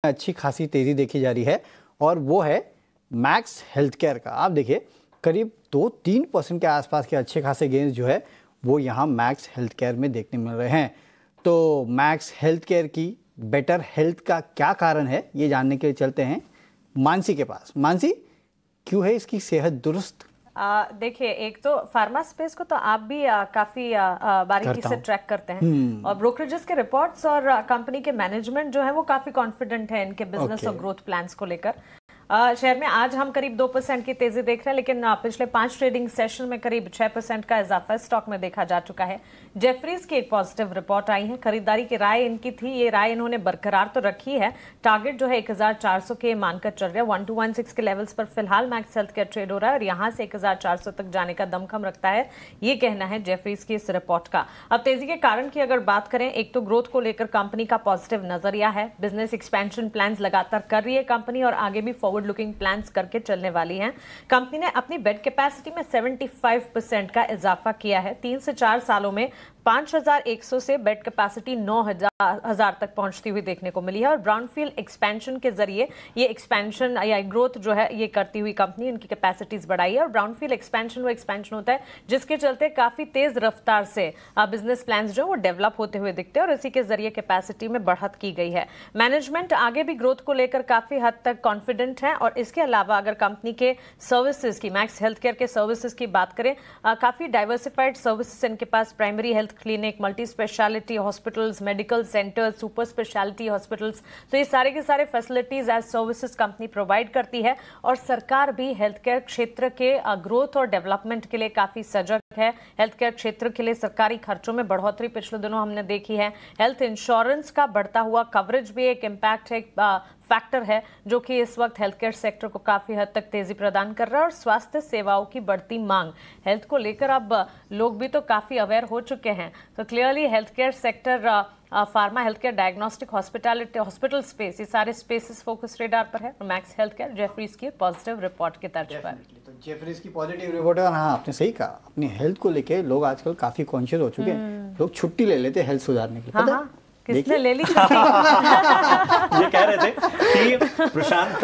अच्छी खासी तेज़ी देखी जा रही है और वो है मैक्स हेल्थ केयर का। आप देखिए करीब 2-3% के आसपास के अच्छे खासे गेंस जो है वो यहाँ मैक्स हेल्थ केयर में देखने मिल रहे हैं। तो मैक्स हेल्थ केयर की बेटर हेल्थ का क्या कारण है ये जानने के लिए चलते हैं मानसी के पास। मानसी, क्यों है इसकी सेहत दुरुस्त? देखिए, एक तो फार्मा स्पेस को तो आप भी काफी बारीकी से ट्रैक करते हैं और ब्रोकरेजेस के रिपोर्ट्स और कंपनी के मैनेजमेंट जो है वो काफी कॉन्फिडेंट है इनके बिजनेस और ग्रोथ प्लान्स को लेकर। शेयर में आज हम करीब 2% की तेजी देख रहे हैं, लेकिन पिछले 5 ट्रेडिंग सेशन में करीब 6% का इजाफा स्टॉक में देखा जा चुका है। जेफरीज की एक पॉजिटिव रिपोर्ट आई है, खरीदारी की राय इनकी थी, ये राय इन्होंने बरकरार तो रखी है। टारगेट जो है 1400 के मानकर चल रहा है, 1216 के लेवल्स पर फिलहाल मैक्स हेल्थ केयर ट्रेड हो रहा है और यहां से 1400 तक जाने का दमखम रखता है, ये कहना है जेफरीज की इस रिपोर्ट का। अब तेजी के कारण की अगर बात करें, एक तो ग्रोथ को लेकर कंपनी का पॉजिटिव नजरिया है, बिजनेस एक्सपेंशन प्लान लगातार कर रही है कंपनी और आगे भी फॉरवर्ड लुकिंग प्लान्स करके चलने वाली हैं। कंपनी ने अपनी बेड कैपेसिटी में 75% का इजाफा किया है। 3 से 4 सालों में 5100 से बेड कैपेसिटी 9000 तक पहुंचती हुई देखने को मिली है और ब्राउनफील्ड एक्सपेंशन के जरिए ये एक्सपेंशन या ग्रोथ जो है ये करती हुई कंपनी इनकी कैपेसिटीज बढ़ाई है। और ब्राउनफील्ड एक्सपेंशन वो एक्सपेंशन होता है जिसके चलते काफी तेज रफ्तार से बिजनेस प्लान्स जो वो डेवलप होते हुए दिखते हैं और इसी के जरिए कैपेसिटी में बढ़त की गई है। मैनेजमेंट आगे भी ग्रोथ को लेकर काफी हद तक कॉन्फिडेंट है और इसके अलावा अगर कंपनी के सर्विसेज की, मैक्स हेल्थ केयर के सर्विसेज की बात करें, काफी डाइवर्सिफाइड सर्विसेज इनके पास, primary health clinic, multi speciality hospitals, medical centres, super speciality hospitals, तो ये सारे के सारे facilities as services company provide करती है और सरकार भी हेल्थ केयर क्षेत्र के ग्रोथ और डेवलपमेंट के लिए काफी सजग है। हेल्थ केयर क्षेत्र के लिए सरकारी खर्चों में बढ़ोतरी पिछले दिनों हमने देखी है। हेल्थ इंश्योरेंस का बढ़ता हुआ कवरेज भी एक इम्पैक्ट है, फैक्टर है जो कि इस वक्त हेल्थ केयर सेक्टर को काफी हद तक तेजी प्रदान कर रहा है और स्वास्थ्य सेवाओं की बढ़ती मांग हेल्थ को लेकर अब लोग भी तो काफी अवेयर हो चुके हैं। तो clearly health care sector, pharma, health care, diagnostic, hospitality, hospital space, ये सारे स्पेसेस फोकस रेडार पर है। मैक्स हेल्थ केयर जेफरीज की पॉजिटिव रिपोर्ट की तर्ज पर। तो जेफरीज की पॉजिटिव रिपोर्ट है। हाँ, आपने सही कहा, अपनी हेल्थ को लेके लोग आजकल काफी कॉन्शियस हो चुके हैं। लोग छुट्टी ले लेते हैं हेल्थ सुधारने की। पता है किसने ले ली? ये कह रहे थे कि प्रशांत,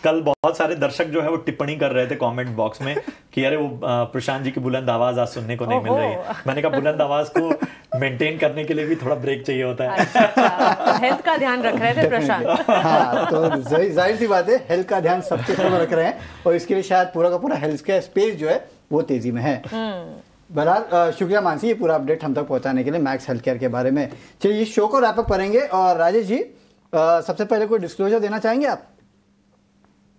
कल बहुत सारे दर्शक जो है वो टिप्पणी कर रहे थे कमेंट बॉक्स में कि अरे वो प्रशांत जी की बुलंद आवाज आज सुनने को नहीं मिल रही है। मैंने कहा बुलंद आवाज को मेंटेन करने के लिए भी थोड़ा ब्रेक चाहिए होता है। अच्छा, हेल्थ का ध्यान रख रहे थे प्रशांत। हाँ, तो जाहिर सी बात है हेल्थ का ध्यान सबके सब रख रहे हैं और इसके लिए शायद पूरा का पूरा हेल्थ केयर स्पेस जो है वो तेजी में है। बहरहाल शुक्रिया मानसी, ये पूरा अपडेट हम तक पहुंचाने के लिए मैक्स हेल्थ केयर के बारे में। चलिए इस शो को रैप अप करेंगे और राजेश जी सबसे पहले कोई डिस्क्लोजर देना चाहेंगे आप?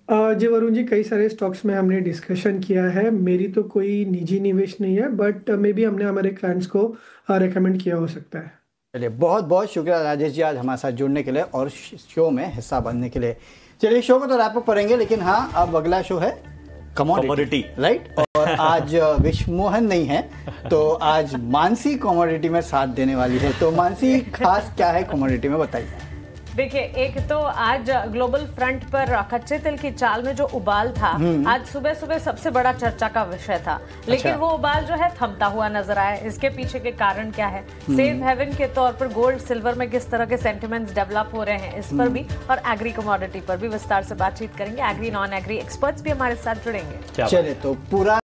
जी वरुण जी, कई सारे स्टॉक्स में हमने डिस्कशन किया है। मेरी तो कोई निजी निवेश नहीं है, बट मे बी हमने हमारे क्लाइंट्स को रेकमेंड किया हो सकता है। चलिए बहुत बहुत शुक्रिया राजेश जी आज हमारे साथ जुड़ने के लिए और शो में हिस्सा बनने के लिए। चलिए शो को तो रैप अप करेंगे, लेकिन हाँ अब अगला शो है कमोडिटी, राइट? और आज विश्वमोहन नहीं है तो आज मानसी कमोडिटी में साथ देने वाली है। तो मानसी खास क्या है कमोडिटी में, बताइए। देखिए, एक तो आज ग्लोबल फ्रंट पर कच्चे तेल की चाल में जो उबाल था, आज सुबह सुबह सबसे बड़ा चर्चा का विषय था, लेकिन वो उबाल जो है थमता हुआ नजर आया। इसके पीछे के कारण क्या है? सेफ हेवन के तौर पर गोल्ड, सिल्वर में किस तरह के सेंटिमेंट्स डेवलप हो रहे हैं, इस पर भी और एग्री कमोडिटी पर भी विस्तार से बातचीत करेंगे। एग्री, नॉन एग्री एक्सपर्ट्स भी हमारे साथ जुड़ेंगे। चलिए तो पूरा